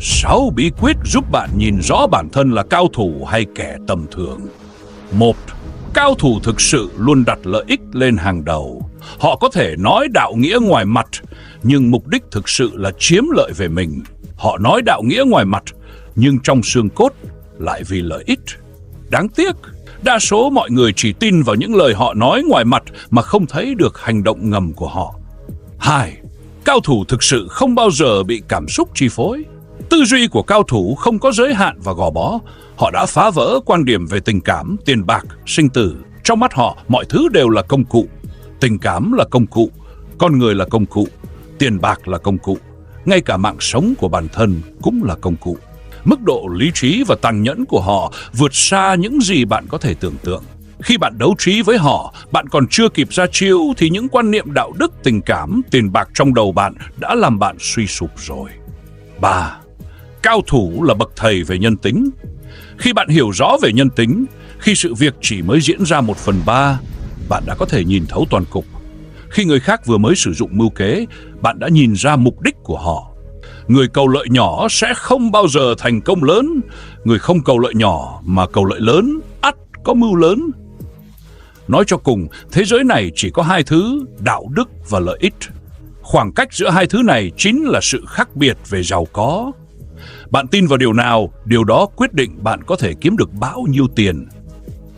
6 bí quyết giúp bạn nhìn rõ bản thân là cao thủ hay kẻ tầm thường. 1. Cao thủ thực sự luôn đặt lợi ích lên hàng đầu. Họ có thể nói đạo nghĩa ngoài mặt, nhưng mục đích thực sự là chiếm lợi về mình. Họ nói đạo nghĩa ngoài mặt, nhưng trong xương cốt lại vì lợi ích. Đáng tiếc, đa số mọi người chỉ tin vào những lời họ nói ngoài mặt mà không thấy được hành động ngầm của họ. 2. Cao thủ thực sự không bao giờ bị cảm xúc chi phối. Tư duy của cao thủ không có giới hạn và gò bó. Họ đã phá vỡ quan điểm về tình cảm, tiền bạc, sinh tử. Trong mắt họ, mọi thứ đều là công cụ. Tình cảm là công cụ, con người là công cụ, tiền bạc là công cụ. Ngay cả mạng sống của bản thân cũng là công cụ. Mức độ lý trí và tàn nhẫn của họ vượt xa những gì bạn có thể tưởng tượng. Khi bạn đấu trí với họ, bạn còn chưa kịp ra chiêu thì những quan niệm đạo đức, tình cảm, tiền bạc trong đầu bạn đã làm bạn suy sụp rồi. 3. Cao thủ là bậc thầy về nhân tính. Khi bạn hiểu rõ về nhân tính, khi sự việc chỉ mới diễn ra 1/3, bạn đã có thể nhìn thấu toàn cục. Khi người khác vừa mới sử dụng mưu kế, bạn đã nhìn ra mục đích của họ. Người cầu lợi nhỏ sẽ không bao giờ thành công lớn. Người không cầu lợi nhỏ mà cầu lợi lớn, ắt có mưu lớn. Nói cho cùng, thế giới này chỉ có 2 thứ, đạo đức và lợi ích. Khoảng cách giữa 2 thứ này chính là sự khác biệt về giàu có. Bạn tin vào điều nào, điều đó quyết định bạn có thể kiếm được bao nhiêu tiền.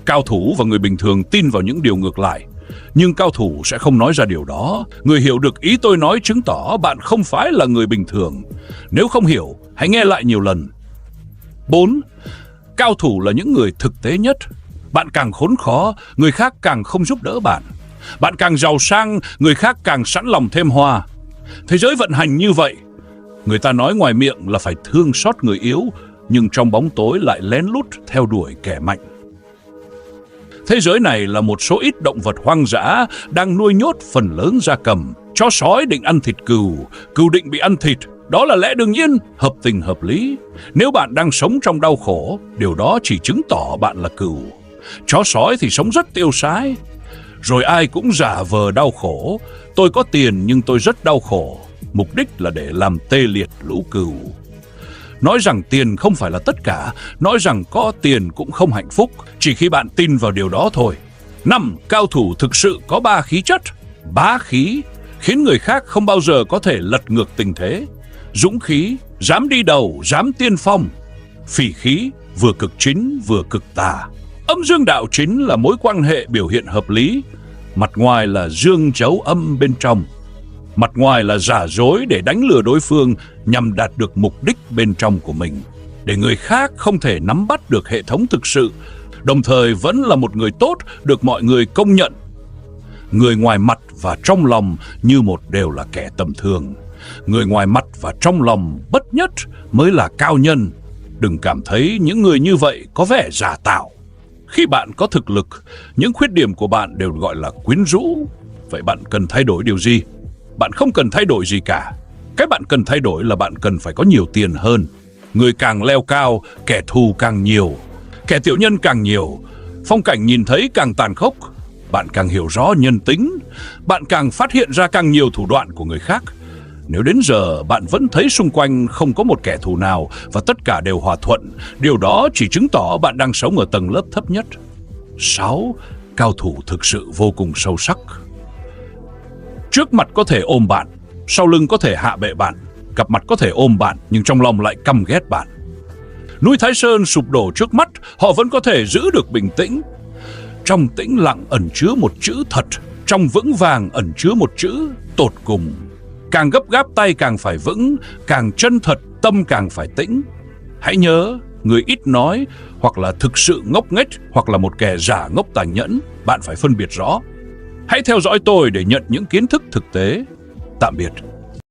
Cao thủ và người bình thường tin vào những điều ngược lại, nhưng cao thủ sẽ không nói ra điều đó. Người hiểu được ý tôi nói chứng tỏ bạn không phải là người bình thường. Nếu không hiểu, hãy nghe lại nhiều lần. 4. Cao thủ là những người thực tế nhất. Bạn càng khốn khó, người khác càng không giúp đỡ bạn. Bạn càng giàu sang, người khác càng sẵn lòng thêm hoa. Thế giới vận hành như vậy. Người ta nói ngoài miệng là phải thương xót người yếu, nhưng trong bóng tối lại lén lút theo đuổi kẻ mạnh. Thế giới này là một số ít động vật hoang dã đang nuôi nhốt phần lớn gia cầm. Chó sói định ăn thịt cừu, cừu định bị ăn thịt. Đó là lẽ đương nhiên, hợp tình hợp lý. Nếu bạn đang sống trong đau khổ, điều đó chỉ chứng tỏ bạn là cừu. Chó sói thì sống rất tiêu sái. Rồi ai cũng giả vờ đau khổ. Tôi có tiền nhưng tôi rất đau khổ. Mục đích là để làm tê liệt lũ cừu. Nói rằng tiền không phải là tất cả, nói rằng có tiền cũng không hạnh phúc, chỉ khi bạn tin vào điều đó thôi. 5. Cao thủ thực sự có 3 khí chất. Bá khí, khiến người khác không bao giờ có thể lật ngược tình thế. Dũng khí, dám đi đầu, dám tiên phong. Phỉ khí, vừa cực chính vừa cực tà. Âm dương đạo chính là mối quan hệ biểu hiện hợp lý. Mặt ngoài là dương giấu âm bên trong. Mặt ngoài là giả dối để đánh lừa đối phương nhằm đạt được mục đích bên trong của mình, để người khác không thể nắm bắt được hệ thống thực sự, đồng thời vẫn là một người tốt được mọi người công nhận. Người ngoài mặt và trong lòng như một đều là kẻ tầm thường. Người ngoài mặt và trong lòng bất nhất mới là cao nhân. Đừng cảm thấy những người như vậy có vẻ giả tạo. Khi bạn có thực lực, những khuyết điểm của bạn đều gọi là quyến rũ. Vậy bạn cần thay đổi điều gì? Bạn không cần thay đổi gì cả. Cái bạn cần thay đổi là bạn cần phải có nhiều tiền hơn. Người càng leo cao, kẻ thù càng nhiều. Kẻ tiểu nhân càng nhiều. Phong cảnh nhìn thấy càng tàn khốc. Bạn càng hiểu rõ nhân tính, bạn càng phát hiện ra càng nhiều thủ đoạn của người khác. Nếu đến giờ bạn vẫn thấy xung quanh không có một kẻ thù nào và tất cả đều hòa thuận, điều đó chỉ chứng tỏ bạn đang sống ở tầng lớp thấp nhất. 6. Cao thủ thực sự vô cùng sâu sắc. Trước mặt có thể ôm bạn, sau lưng có thể hạ bệ bạn, cặp mặt có thể ôm bạn nhưng trong lòng lại căm ghét bạn. Núi Thái Sơn sụp đổ trước mắt, họ vẫn có thể giữ được bình tĩnh. Trong tĩnh lặng ẩn chứa một chữ thật, trong vững vàng ẩn chứa một chữ tột cùng. Càng gấp gáp tay càng phải vững, càng chân thật tâm càng phải tĩnh. Hãy nhớ, người ít nói hoặc là thực sự ngốc nghếch hoặc là một kẻ giả ngốc tàn nhẫn, bạn phải phân biệt rõ. Hãy theo dõi tôi để nhận những kiến thức thực tế. Tạm biệt.